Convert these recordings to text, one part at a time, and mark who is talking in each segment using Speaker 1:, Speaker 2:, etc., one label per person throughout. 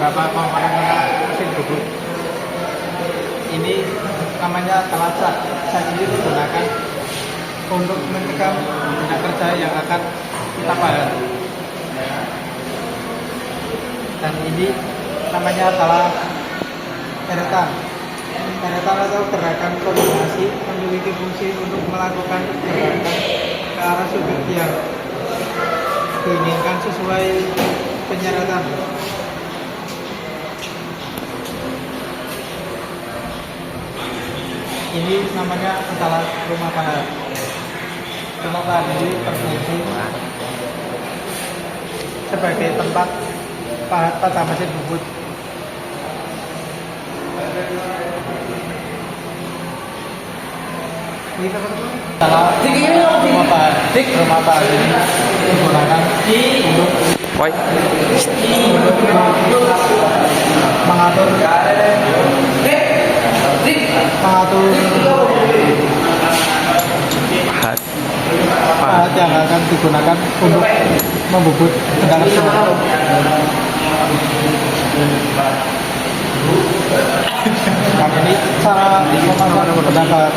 Speaker 1: beberapa komponen mesin bubut. Ini namanya telacak. Cat ini digunakan untuk menekan benda kerja yang akan kita bahas. Dan ini namanya adalah eretan. Eretan atau gerakan koordinasi memiliki fungsi untuk melakukan gerakan ke arah sudut yang diinginkan sesuai penyeretan. Ini namanya adalah rumah bahan. Rumah bahan ini berfungsi sebagai tempat pada mesin bubut. Ini adalah rumah bahan ini digunakan untuk mengatur pahat yang akan digunakan untuk membubut benda kerja. Dan ini cara memasang benda pahat.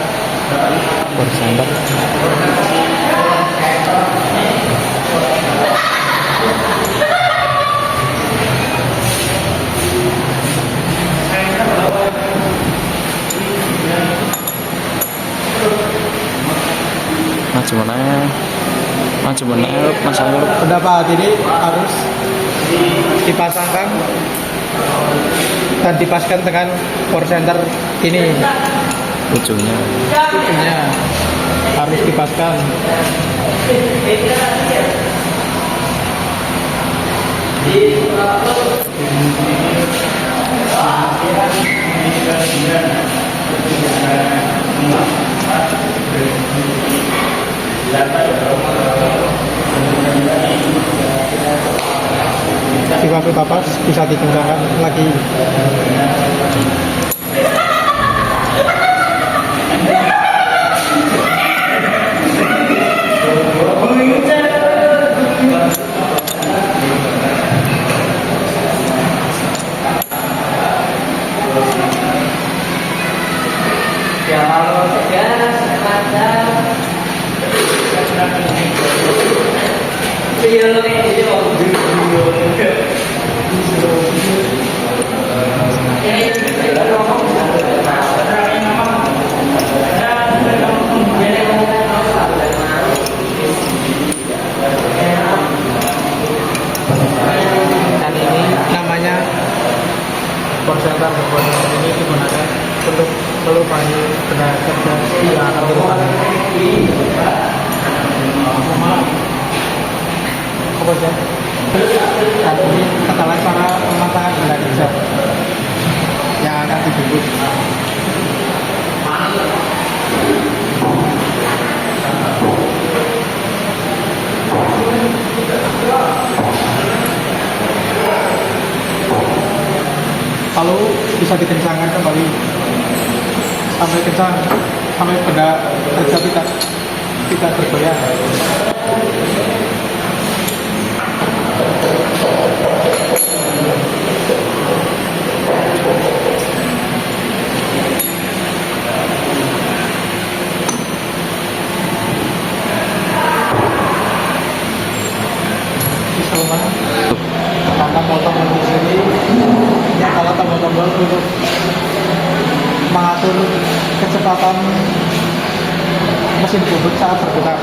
Speaker 2: Maju meneh masang
Speaker 1: benda pahat ini harus dipasangkan dan dipaskan dengan bore center ini.
Speaker 2: ujungnya
Speaker 1: Harus dipaskan. Di waktu tapas bisa dikencangkan lagi. Dan ini namanya bore center. Bore center ini digunakan untuk melubangi benda kerja yang akan dilubangi. Dan ini adalah cara pemasangan benda kerja yang akan dibubut. Lalu bisa dikencangkan kembali sampai kencang, sampai benda kerja tidak bergoyang. Tombol-tombol di sini ini adalah tombol-tombol untuk mengatur kecepatan mesin bubut saat berputar.